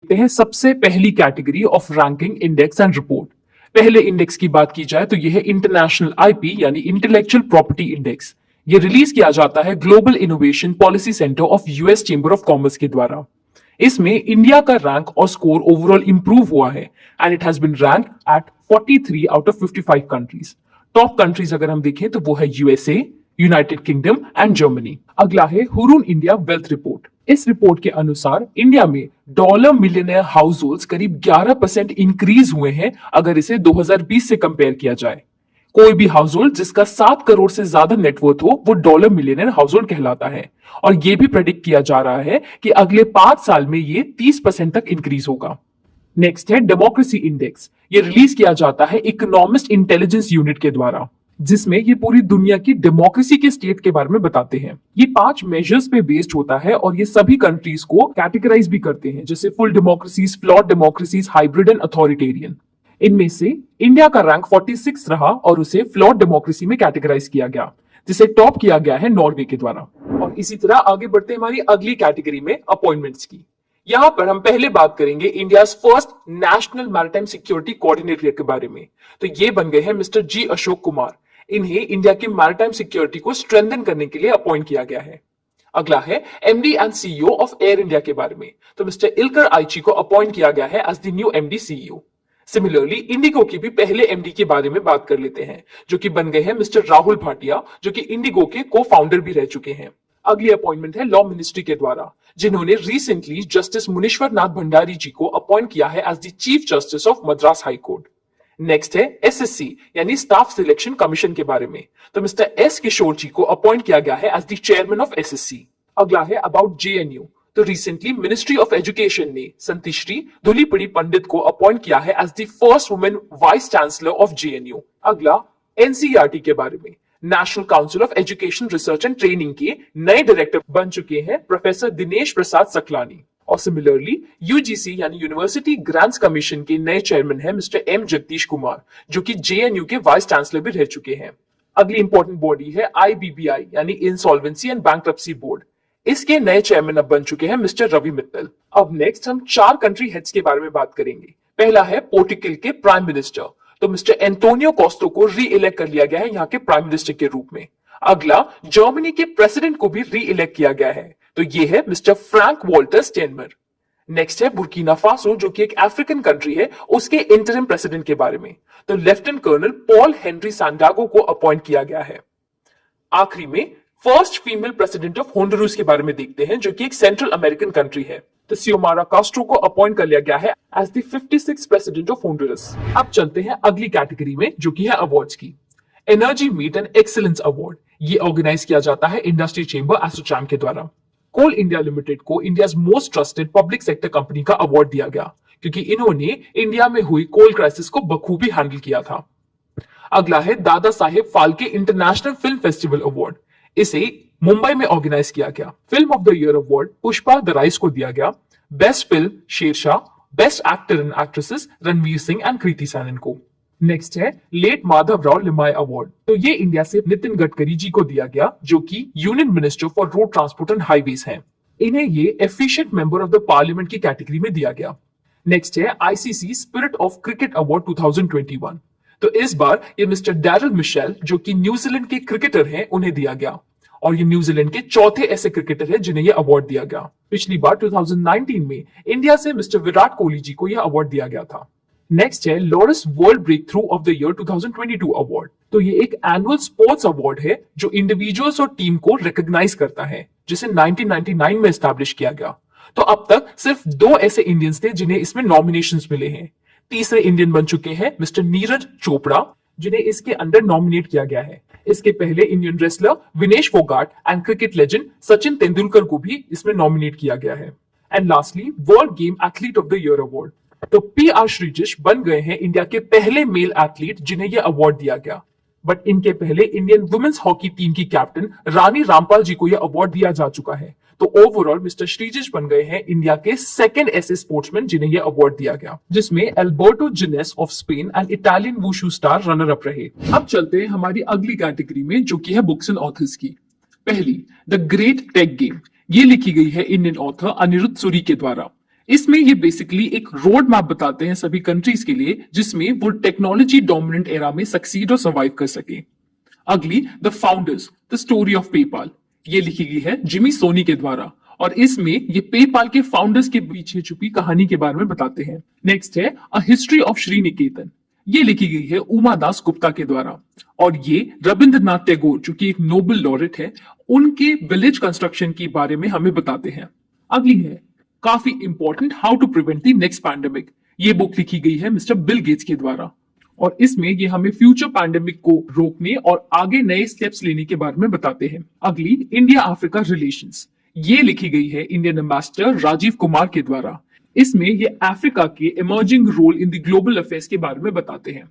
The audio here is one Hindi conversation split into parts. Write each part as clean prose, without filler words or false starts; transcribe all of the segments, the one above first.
देखते हैं सबसे पहली category of ranking index and report. पहले इंडेक्स की बात की जाए तो यह है इंटरनेशनल आईपी यानी इंटेलेक्चुअल प्रॉपर्टी इंडेक्स। ये रिलीज किया जाता है global innovation policy centre of US chamber of commerce के द्वारा। इसमें इंडिया का रैंक और स्कोर ओवरऑल इंप्रूव हुआ है and it has been rank at 43 out of 55 countries. Top countries अगर हम देखें तो वो है USA, United Kingdom and Germany. अगला है हुरून इंडिया वेल्थ रिपोर्ट। इस रिपोर्ट के अनुसार इंडिया में डॉलर मिलियनेयर हाउस होल्ड करीब 11% इंक्रीज हुए हैं अगर इसे 2020 से कंपेयर किया जाए। कोई भी हाउस होल्ड जिसका 7 करोड़ से ज्यादा नेटवर्थ हो वो डॉलर मिलियनेयर हाउस होल्ड कहलाता है। और यह भी प्रेडिक्ट किया जा रहा है कि अगले 5 साल में ये 30% तक इंक्रीज होगा। नेक्स्ट है डेमोक्रेसी इंडेक्स। ये रिलीज किया जाता है इकोनॉमिस्ट इंटेलिजेंस यूनिट के द्वारा, जिसमें ये पूरी दुनिया की डेमोक्रेसी के स्टेट के बारे में बताते हैं। ये 5 मेजर्स पे बेस्ड होता है और ये सभी कंट्रीज को कैटेगराइज भी करते हैं, जैसे full democracies, flawed democracies, hybrid and authoritarian. इनमें से इंडिया का रैंक 46 रहा और उसे फ्लॉड डेमोक्रेसी में कैटेगराइज किया गया, जिसे टॉप किया गया है नॉर्वे के द्वारा। और इसी तरह आगे बढ़ते हमारी अगली कैटेगरी में अपॉइंटमेंट्स की। यहां पर हम पहले बात करेंगे India first national maritime security coordinator के बारे में। तो ये बन गए हैं मिस्टर जी अशोक कुमार। इन्हें इंडिया की मैरिटाइम सिक्योरिटी को स्ट्रेंथन करने के लिए अपॉइंट किया गया है। अगला है MD and CEO of air India के बारे में। तो मिस्टर इल्कर आइची को अपॉइंट किया गया है as the new MD CEO. Similarly IndiGo की भी पहले एमडी के बारे में बात कर लेते हैं, जो कि बन गए हैं मिस्टर राहुल भाटिया, जो कि इंडिगो के को फाउंडर भी रह चुके हैं। अगली अपॉइंटमेंट है लॉ मिनिस्ट्री के द्वारा, जिन्होंने रिसेंटली जस्टिस मुनीश्वर नाथ भंडारी जी को अपॉइंट किया है as the chief justice of Madras high court. Next है एसएससी यानी स्टाफ सिलेक्शन कमीशन के बारे में। तो मिस्टर एस किशोर जी को अपॉइंट किया गया है as the chairman of SSC. अगला है अबाउट जेएनयू। तो रिसेंटली मिनिस्ट्री ऑफ एजुकेशन ने संतिश्री धुलीपड़ी पंडित को अपॉइंट किया है as the first women vice chancellor of JNU. अगला एनसीईआरटी के बारे में। National council of education research and training के नए डायरेक्टर बन चुके हैं प्रोफेसर दिनेश प्रसाद सकलानी। और सिमिलरली यूजीसी यानी यूनिवर्सिटी ग्रांट्स कमीशन के नए चेयरमैन है मिस्टर एम जगदीश कुमार, जो कि जेएनयू के वाइस चांसलर भी रह चुके हैं। अगली इंपॉर्टेंट बॉडी है आईबीबीआई यानी इंसॉल्वेंसी एंड बैंक्रप्सी बोर्ड। इसके नए चेयरमैन अब बन चुके हैं मिस्टर रवि मित्तल। अब नेक्स्ट हम 4 कंट्री हेड्स के बारे में बात करेंगे। पहला है पोर्टुगल के प्राइम मिनिस्टर। तो मिस्टर एंटोनियो कोस्टा को री इलेक्ट कर लिया गया है यहाँ के प्राइम मिनिस्टर के रूप में। अगला जर्मनी के प्रेसिडेंट को भी री इलेक्ट किया गया है, तो ये है मिस्टर फ्रैंक वॉल्टर स्टेनमर। नेक्स्ट है बुर्किना फासो, जो कि एक अफ्रीकन कंट्री है, उसके इंटरिम प्रेसिडेंट के बारे में। तो लेफ्टिनेंट कर्नल पॉल हेनरी सांडागो को अपॉइंट किया गया है। आखिरी में first female president of Honduras के बारे में देखते हैं, जो कि एक सेंट्रल अमेरिकन कंट्री है। तो सियोमारा कास्ट्रो को अपॉइंट कर लिया गया है as the 56th president of Honduras. अब चलते हैं अगली कैटेगरी में, जो कि है अवार्ड्स की। Energy meet and excellence award ये ऑर्गेनाइज किया जाता है इंडस्ट्री चेंबर एसोचैम के द्वारा। कोल इंडिया लिमिटेड को India most trusted public sector company का अवार्ड दिया गया, क्योंकि इन्होंने इंडिया में हुई कोल क्राइसिस को बखूबी हैंडल किया था। अगला है Dada Saheb Phalke international film festival award. इसे मुंबई में ऑर्गेनाइज किया गया। Film of the year award Pushpa the rise को दिया गया। Best film Shershaah, best actor and actresses Ranveer Singh and Kriti Sanon को। नेक्स्ट है लेट माधवराव लिमाय अवार्ड। तो ये इंडिया से नितिन गडकरी जी को दिया गया, जो कि union minister for road transport and highways हैं। इन्हें ये efficient member of the parliament की कैटेगरी में दिया गया। नेक्स्ट है ICC spirit of cricket award 2021। तो इस बार ये मिस्टर डैरल मिशेल, जो कि न्यूजीलैंड के क्रिकेटर हैं, उन्हें दिया गया। और ये न्यूजीलैंड के चौथे ऐसे क्रिकेटर हैं जिन्हें यह अवार्ड दिया गया। पिछली बार 2019 में इंडिया से मिस्टर विराट कोहली जी को यह अवार्ड दिया गया था। नेक्स्ट है Laureus world break through of the year 2022 award. तो ये एक एनुअल स्पोर्ट्स अवार्ड है जो इंडिविजुअल्स और टीम को रिकॉग्नाइज करता है, जिसे 1999 में एस्टैब्लिश किया गया। तो अब तक सिर्फ 2 ऐसे इंडियंस थे जिन्हें इसमें नॉमिनेशंस मिले हैं। तीसरे इंडियन बन चुके हैं मिस्टर नीरज चोपड़ा, जिन्हें इसके अंडर नॉमिनेट किया गया है। इसके पहले Indian wrestler Vinesh Phogat and cricket legend Sachin Tendulkar को भी इसमें नॉमिनेट किया गया है। And lastly world game athlete of the year award. तो पीआर श्रीजिश बन गए हैं इंडिया के पहले मेल एथलीट जिन्हें यह अवार्ड दिया गया। बट इनके पहले इंडियन वुमेन्स हॉकी टीम की कैप्टन रानी रामपाल जी को यह अवार्ड दिया जा चुका है। तो ओवरऑल मिस्टर श्रीजिश बन गए हैं इंडिया के सेकंड ऐसे स्पोर्ट्समैन जिन्हें यह अवार्ड दिया गया, जिसमें Alberto Gines of Spain and Italian wushu star runner up रहे। अब चलते हैं हमारी अगली कैटेगरी में, जो कि है बुक्स एंड ऑथर्स की। पहली द ग्रेट टेक गेम, ये लिखी गई है इंडियन ऑथर अनिरुद्ध सूरी के द्वारा। इसमें ये बेसिकली एक रोड मैप बताते हैं सभी कंट्रीज के लिए जिसमें वो टेक्नोलॉजी डोमिनेंट एरा में सक्सीड और सर्वाइव कर सके। अगली the founders the story of PayPal, ये लिखी गई है जिमी सोनी के द्वारा और इसमें ये पेपाल के फाउंडर्स के पीछे छुपी कहानी के बारे में बताते हैं। नेक्स्ट है अ हिस्ट्री ऑफ श्रीनिकेतन, ये लिखी गई है उमा दास गुप्ता के द्वारा और ये रविंद्रनाथ टैगोर जो कि एक नोबेल लॉरेट है उनके विलेज कंस्ट्रक्शन के बारे में हमें बताते हैं। अगली है काफी important how to prevent the next pandemic, ये बुक लिखी गई है मिस्टर बिल गेट्स के द्वारा और इसमें ये हमें फ्यूचर पैंडेमिक को रोकने और आगे नए स्टेप्स लेने के बारे में बताते हैं। अगली इंडिया अफ्रीका रिलेशंस, ये लिखी गई है इंडियन एम्बेसडर राजीव कुमार के द्वारा। इसमें ये अफ्रीका के emerging role in the global affairs के बारे में बताते हैं।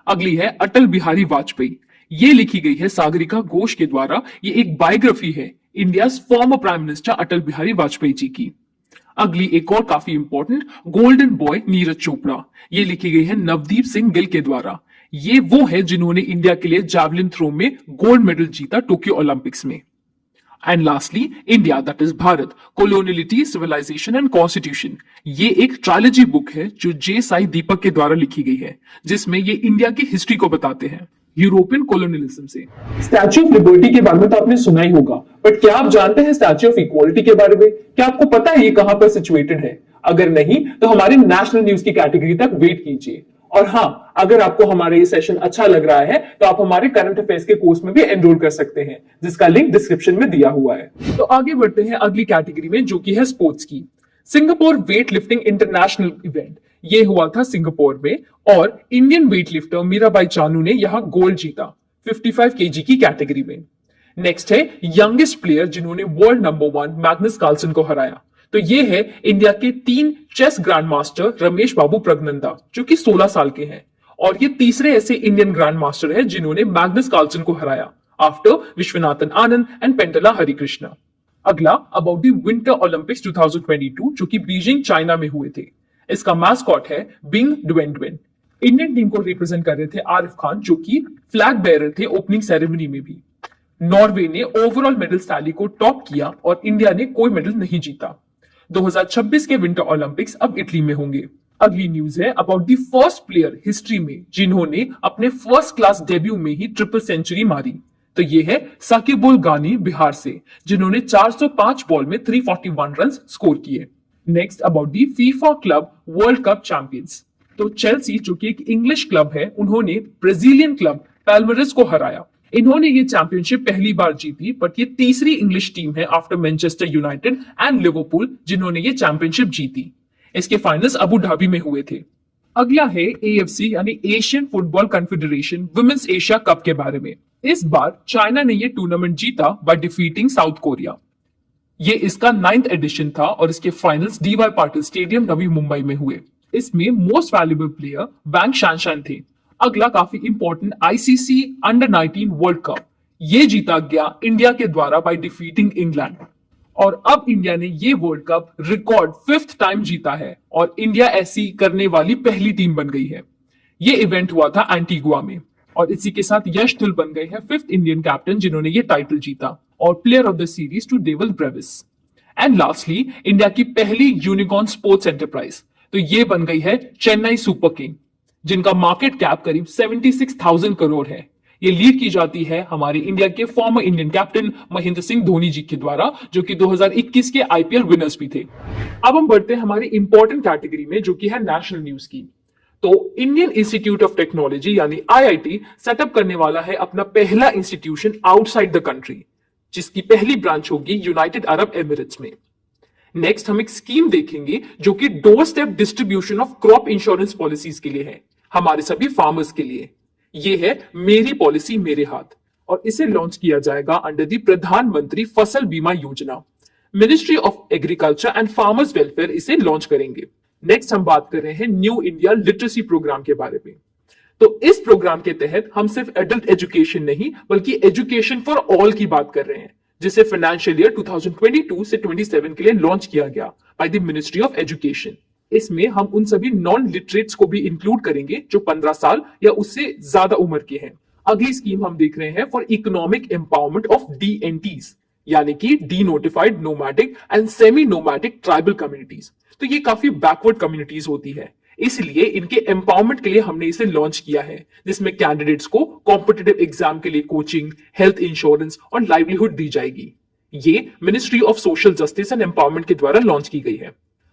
अगली है अटल बिहारी वाजपेयी, ये लिखी गई है सागरिका घोष के द्वारा। ये एक बायोग्राफी है India former prime minister Atal Bihari Vajpayee ji की। अगली एक और काफी important golden boy Neeraj Chopra, ये लिखी गई है नवदीप सिंह गिल के द्वारा। ये वो है जिन्होंने इंडिया के लिए जैवलिन थ्रो में गोल्ड मेडल जीता टोक्यो ओलंपिक्स में। And lastly India that is Bharat coloniality civilisation and constitution, ये एक ट्रायलॉजी बुक है जो जे साई दीपक के द्वारा लिखी गई है जिसमें ये इंडिया की हिस्ट्री को बताते हैं यूरोपियन कोलोनियलिज्म से। स्टैच्यू ऑफ लिबर्टी के बारे में तो आपने सुना ही होगा, बट क्या आप जानते हैं स्टैच्यू ऑफ इक्वालिटी के बारे में? क्या आपको पता है ये कहां पर सिचुएटेड है? अगर नहीं तो हमारे नेशनल न्यूज की कैटेगरी तक वेट कीजिए। और हाँ, अगर आपको हमारा ये सेशन अच्छा लग रहा है तो आप हमारे करंट अफेयर्स के कोर्स में भी एनरोल कर सकते हैं जिसका लिंक डिस्क्रिप्शन में दिया हुआ है। तो आगे बढ़ते हैं अगली कैटेगरी में जो कि है स्पोर्ट्स की। Singapore weight lifting international event, ये हुआ था सिंगापुर में और Indian weight lifter Mirabai Chanu ने यहां गोल्ड जीता 55 केजी की कैटेगरी में। नेक्स्ट है यंगेस्ट प्लेयर जिन्होंने वर्ल्ड नंबर 1 मैग्नस कार्लसन को हराया, तो ये है इंडिया के 3 चेस ग्रैंड मास्टर रमेश बाबू प्रगनंदा जो कि 16 साल के हैं और ये तीसरे ऐसे इंडियन ग्रैंड मास्टर है जिन्होंने मैग्नस कार्लसन को हराया आफ्टर विश्वनाथन आनंद एंड पेंटला हरिकृष्णा। अगला अबाउट द विंटर ओलंपिक्स 2022 जो कि बीजिंग चाइना में हुए थे। इसका मास्कॉट है बिंग डुएन। इंडियन टीम को रिप्रेजेंट कर रहे थे आरिफ खान जो कि फ्लैग बेयरर थे ओपनिंग सेरेमनी में भी। नॉर्वे ने ओवरऑल मेडल टैली को टॉप किया और इंडिया ने कोई मेडल नहीं जीता। 2026 के विंटर ओलंपिक्स अब इटली में होंगे। अगली न्यूज है about the first player history में जिन्होंने अपने फर्स्ट क्लास डेब्यू में ही ट्रिपल सेंचुरी मारी, तो ये है साकिबुल गानी बिहार से जिन्होंने 405 बॉल में 341 रन स्कोर किए। Next about the FIFA club world cup champions, तो चेल्सी जो कि एक इंग्लिश क्लब है उन्होंने ब्राजीलियन क्लब पैल्मेरस को हराया। इन्होंने ये चैंपियनशिप पहली बार जीती बट ये तीसरी इंग्लिश टीम है after Manchester United and Liverpool जिन्होंने ये चैंपियनशिप जीती। इसके फाइनल्स अबू धाबी में हुए थे। अगला है एएफसी यानी Asian football confederation women's Asia cup के बारे में। इस बार चाइना ने ये टूर्नामेंट जीता बाय डिफीटिंग साउथ कोरिया। ये इसका 9th एडिशन था और इसके finals D Y Patil stadium Navi Mumbai में हुए। इसमें मोस्ट वैल्यूएबल प्लेयर वैंग शानशान थे। अगला काफी important ICC under 19 world cup, ये जीता गया इंडिया के द्वारा बाय डिफीटिंग इंग्लैंड और अब इंडिया ने ये world cup record 5th time जीता है और इंडिया ऐसी करने वाली पहली टीम बन गई है। ये इवेंट हुआ था एंटीगुआ में और इसी के साथ यश धिल बन गए हैं 5th इंडियन कैप्टन जिन्होंने ये टाइटल जीता और player of the series to Dewald Brevis. And lastly India की पहली यूनिकॉर्न स्पोर्ट्स एंटरप्राइज, तो ये बन गई है चेन्नई सुपर किंग जिनका मार्केट कैप करीब 76,000 करोड़ है। ये लीड की जाती है हमारे इंडिया के former Indian captain Mahendra Singh Dhoni ji के द्वारा जो कि 2021 के आईपीएल विनर्स भी थे। अब हम बढ़ते हैं हमारी इंपॉर्टेंट कैटेगरी में जो कि है नेशनल न्यूज की। तो इंडियन इंस्टीट्यूट ऑफ टेक्नोलॉजी यानी आईआईटी सेटअप करने वाला है अपना पहला इंस्टीट्यूशन आउटसाइड द कंट्री जिसकी पहली ब्रांच होगी यूनाइटेड अरब एमिरेट्स में। नेक्स्ट हम एक स्कीम देखेंगे जो कि door step distribution of crop insurance policies के लिए है, हमारे सभी फार्मर्स के लिए। ये है मेरी पॉलिसी मेरे हाथ और इसे लॉन्च किया जाएगा अंडर दी प्रधानमंत्री फसल बीमा योजना। Ministry of agriculture and farmers welfare इसे लॉन्च करेंगे। नेक्स्ट हम बात कर रहे हैं न्यू इंडिया लिटरेसी प्रोग्राम के बारे में। तो इस प्रोग्राम के तहत हम सिर्फ एडल्ट एजुकेशन नहीं बल्कि एजुकेशन फॉर ऑल की बात कर रहे हैं जिसे फाइनेंशियल ईयर 2022 से 27 के लिए लॉन्च किया गया by the ministry of education. इसमें हम उन सभी नॉन लिटरेट्स को भी इंक्लूड करेंगे जो 15 साल या उससे ज्यादा उम्र के हैं। अगली स्कीम हम देख रहे हैं फॉर इकोनॉमिक एम्पावरमेंट ऑफ डीएनटीज यानी कि D notified nomadic and semi nomadic tribal communities. तो तो ये काफी बैकवर्ड कम्युनिटीज होती है, इसलिए इनके एम्पावरमेंट के लिए हमने इसे लॉन्च किया है, जिसमें कैंडिडेट्स को कॉम्पिटिटिव एग्जाम के लिए कोचिंग, हेल्थ इंश्योरेंस और लाइवलीहुड दी जाएगी। ये ministry of social justice and empowerment के द्वारा लॉन्च की गई है।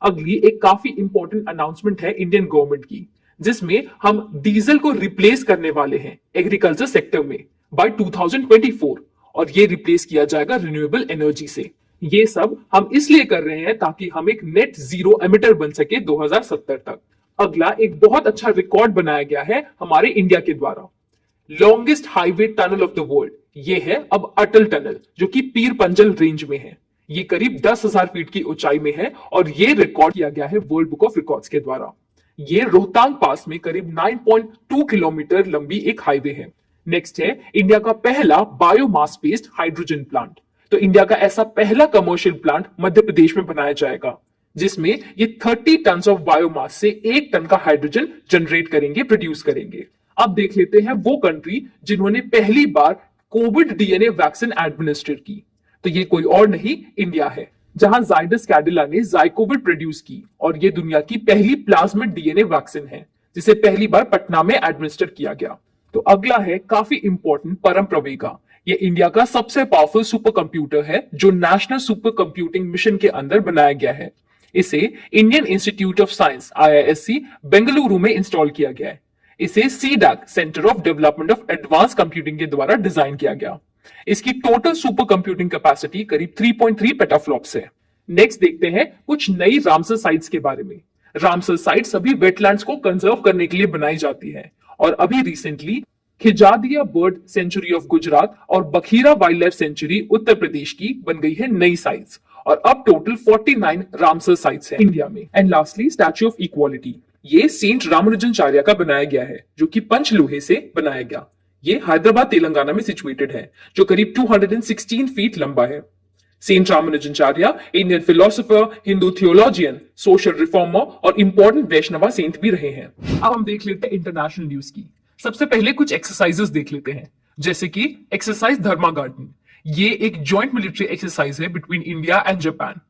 अगली एक काफी इंपॉर्टेंट अनाउंसमेंट है इंडियन गवर्नमेंट की, जिसमें हम डीजल को रिप्लेस करने वाले हैं एग्रीकल्चर सेक्टर में बाय 2024, और ये रिप्लेस किया जाएगा रिन्यूएबल एनर्जी से। ये सब हम इसलिए कर रहे हैं ताकि हम एक नेट जीरो एमिटर बन सके 2070 तक। अगला एक बहुत अच्छा रिकॉर्ड बनाया गया है हमारे इंडिया के द्वारा, longest highway tunnel of the world. ये है अब अटल टनल, जो कि पीर पंजल रेंज में है। ये करीब 10,000 फीट की ऊंचाई में है और ये रिकॉर्ड किया गया है वर्ल्ड बुक ऑफ रिकॉर्ड्स के द्वारा। ये रोहतांग पास में करीब 9.2 किलोमीटर लंबी एक हाईवे है। नेक्स्ट है इंडिया का पहला बायोमास बेस्ड हाइड्रोजन प्लांट। तो इंडिया का ऐसा पहला कमर्शियल प्लांट मध्य प्रदेश में बनाया जाएगा, जिसमें ये 30 टन ऑफ बायोमास से 1 टन का हाइड्रोजन जनरेट करेंगे, प्रोड्यूस करेंगे। अब देख लेते हैं वो कंट्री जिन्होंने पहली बार कोविड डीएनए वैक्सीन एडमिनिस्टर की। तो ये कोई और नहीं, इंडिया है, जहां जाइडस कैडिला ने जाइकोविड प्रोड्यूस की, और ये दुनिया की पहली प्लाज्मिड डीएनए वैक्सीन है, जिसे पहली बार पटना में एडमिनिस्टर किया गया। तो अगला है काफी इंपॉर्टेंट परम प्रवेगा। ये इंडिया का सबसे पावरफुल सुपर कंप्यूटर है, जो नेशनल सुपर कंप्यूटिंग मिशन के अंदर बनाया गया है। इसे Indian institute of science IISc Bengaluru में इंस्टॉल किया गया है। इसे CDAC centre of development of advance computing के द्वारा डिजाइन किया गया। इसकी टोटल सुपर कंप्यूटिंग कैपेसिटी करीब 3.3 पेटाफ्लॉप्स है। नेक्स्ट देखते हैं कुछ नई रामसर साइट्स के बारे में। रामसर साइट सभी वेटलैंड्स को कंजर्व करने के लिए बनाई जाती है, और अभी recently Khijadiya bird sanctuary of Gujarat और Bakhira wild life sanctuary Uttar Pradesh की बन गई है नई साइट्स, और अब टोटल 49 रामसर साइट्स हैं इंडिया में। And lastly statue of equality. ये सेंट रामानुजनाचार्य का बनाया गया है, जो कि पंचलोहे से बनाया गया। ये हैदराबाद तेलंगाना में सिचुएटेड है, जो करीब 216 फीट लंबा है। Saint Ramanujacharya Indian philosopher, Hindu theologian, social reformer और इंपॉर्टेंट वैष्णवा सेंट भी रहे हैं। अब हम देख लेते हैं इंटरनेशनल न्यूज की। सबसे पहले कुछ एक्सरसाइजेस देख लेते हैं, जैसे कि एक्सरसाइज धर्मा गार्डन। ये एक जॉइंट मिलिट्री एक्सरसाइज है between India and Japan.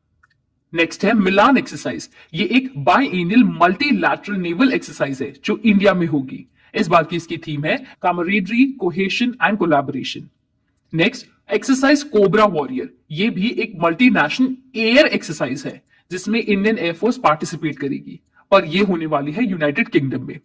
Next है मिलान एक्सरसाइज। ये एक बाइएनियल मल्टीलैटरल नेवल एक्सरसाइज है, जो इंडिया में होगी। इस बार की इसकी थीम है camaraderie, cohesion and collaboration. Next exercise cobra warrior. ये भी एक मल्टीनेशनल एयर एक्सरसाइज है, जिसमें इंडियन एयरफोर्स पार्टिसिपेट करेगी, और ये होने वाली है यूनाइटेड किंगडम में।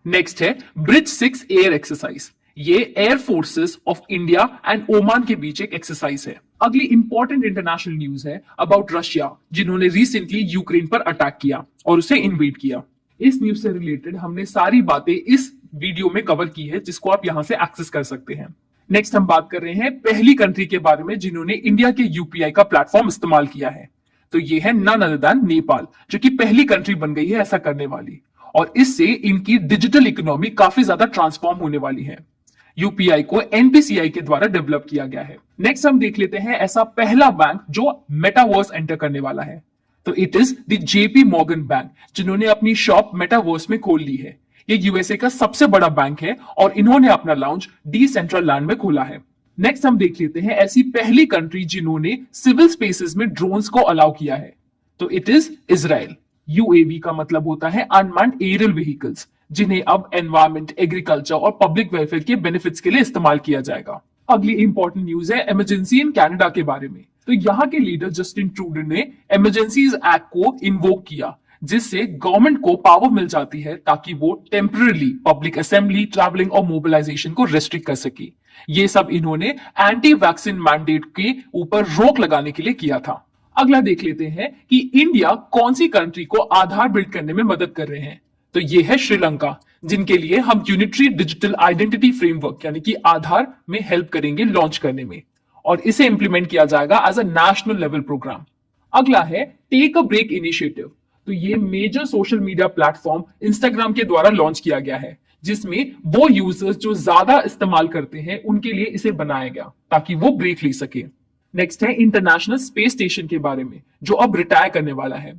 नेक्स्ट है ब्रिज 6 एयर एक्सरसाइज। ये air forces of India and Oman के बीच एक एक्सरसाइज है। अगली इंपॉर्टेंट इंटरनेशनल न्यूज है अबाउट रशिया, जिन्होंने रिसेंटली यूक्रेन पर अटैक किया और उसे इन्वेड किया। इस न्यूज से रिलेटेड हमने सारी बातें इस वीडियो में कवर की है, जिसको आप यहां से एक्सेस कर सकते हैं। नेक्स्ट हम बात कर रहे हैं पहली कंट्री के बारे में जिन्होंने इंडिया के यूपीआई का प्लेटफॉर्म इस्तेमाल किया है। तो ये है नन अदर देन नेपाल, जो कि पहली कंट्री बन गई है ऐसा करने वाली, और इससे इनकी डिजिटल इकोनॉमी काफी ज्यादा ट्रांसफॉर्म होने वाली है। यूपीआई को एनपीसीआई के द्वारा डेवलप किया गया है। नेक्स्ट हम देख लेते हैं ऐसा पहला बैंक जो मेटावर्स एंटर करने वाला है। तो it is the JP Morgan bank, जिन्होंने अपनी शॉप मेटावर्स में खोल ली है। ये यूएसए का सबसे बड़ा बैंक है, और इन्होंने अपना लाउंज डिसेंट्रल लैंड में खोला है। नेक्स्ट हम देख लेते हैं ऐसी पहली कंट्री जिन्होंने सिविल स्पेसेस में ड्रोन्स को अलाउ किया है। तो इट इज इजराइल। यूएवी का मतलब होता है अनमैन्ड एरियल व्हीकल्स, जिन्हें अब एनवायरमेंट, एग्रीकल्चर और पब्लिक वेलफेयर के बेनिफिट्स के लिए इस्तेमाल किया जाएगा। अगली इंपॉर्टेंट न्यूज है इमरजेंसी इन कनाडा के बारे में। तो यहाँ के लीडर जस्टिन ट्रूडो ने इमरजेंसीज एक्ट को इन्वोक किया, जिससे गवर्नमेंट को पावर मिल जाती है ताकि वो टेम्पररी पब्लिक असेंबली, ट्रैवलिंग और मोबिलाइजेशन को रेस्ट्रिक्ट कर सके। ये सब इन्होंने एंटी वैक्सीन मैंडेट के ऊपर रोक लगाने के लिए किया था। अगला देख लेते हैं कि इंडिया कौन सी कंट्री को आधार बिल्ड करने में मदद कर रहे हैं। तो ये है श्रीलंका, जिनके लिए हम यूनिटरी डिजिटल आइडेंटिटी फ्रेमवर्क यानी कि आधार में हेल्प करेंगे लॉन्च करने में, और इसे इंप्लीमेंट किया जाएगा as a national level programme. अगला है टेक अ ब्रेक इनिशिएटिव। तो ये major social media platform Instagram के द्वारा लॉन्च किया गया है, जिसमें वो यूजर्स जो ज्यादा इस्तेमाल करते हैं उनके लिए इसे बनाया गया ताकि वो ब्रेक ले सके। नेक्स्ट है इंटरनेशनल स्पेस स्टेशन के बारे में, जो अब रिटायर करने वाला है।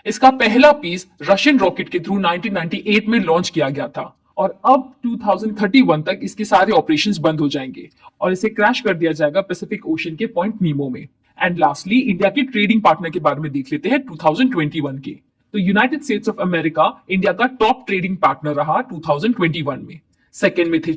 इसका पहला पीस रशियन रॉकेट के थ्रू 1998 में लॉन्च किया गया था, और अब 2031 तक इसके सारे ऑपरेशंस बंद हो जाएंगे और इसे क्रैश कर दिया जाएगा पैसिफिक ओशन के पॉइंट नीमो में। एंड लास्टली इंडिया के ट्रेडिंग पार्टनर के बारे में देख लेते हैं 2021 के। तो United states of America India का टॉप ट्रेडिंग पार्टनर रहा 2021 में। सेकेंड में थे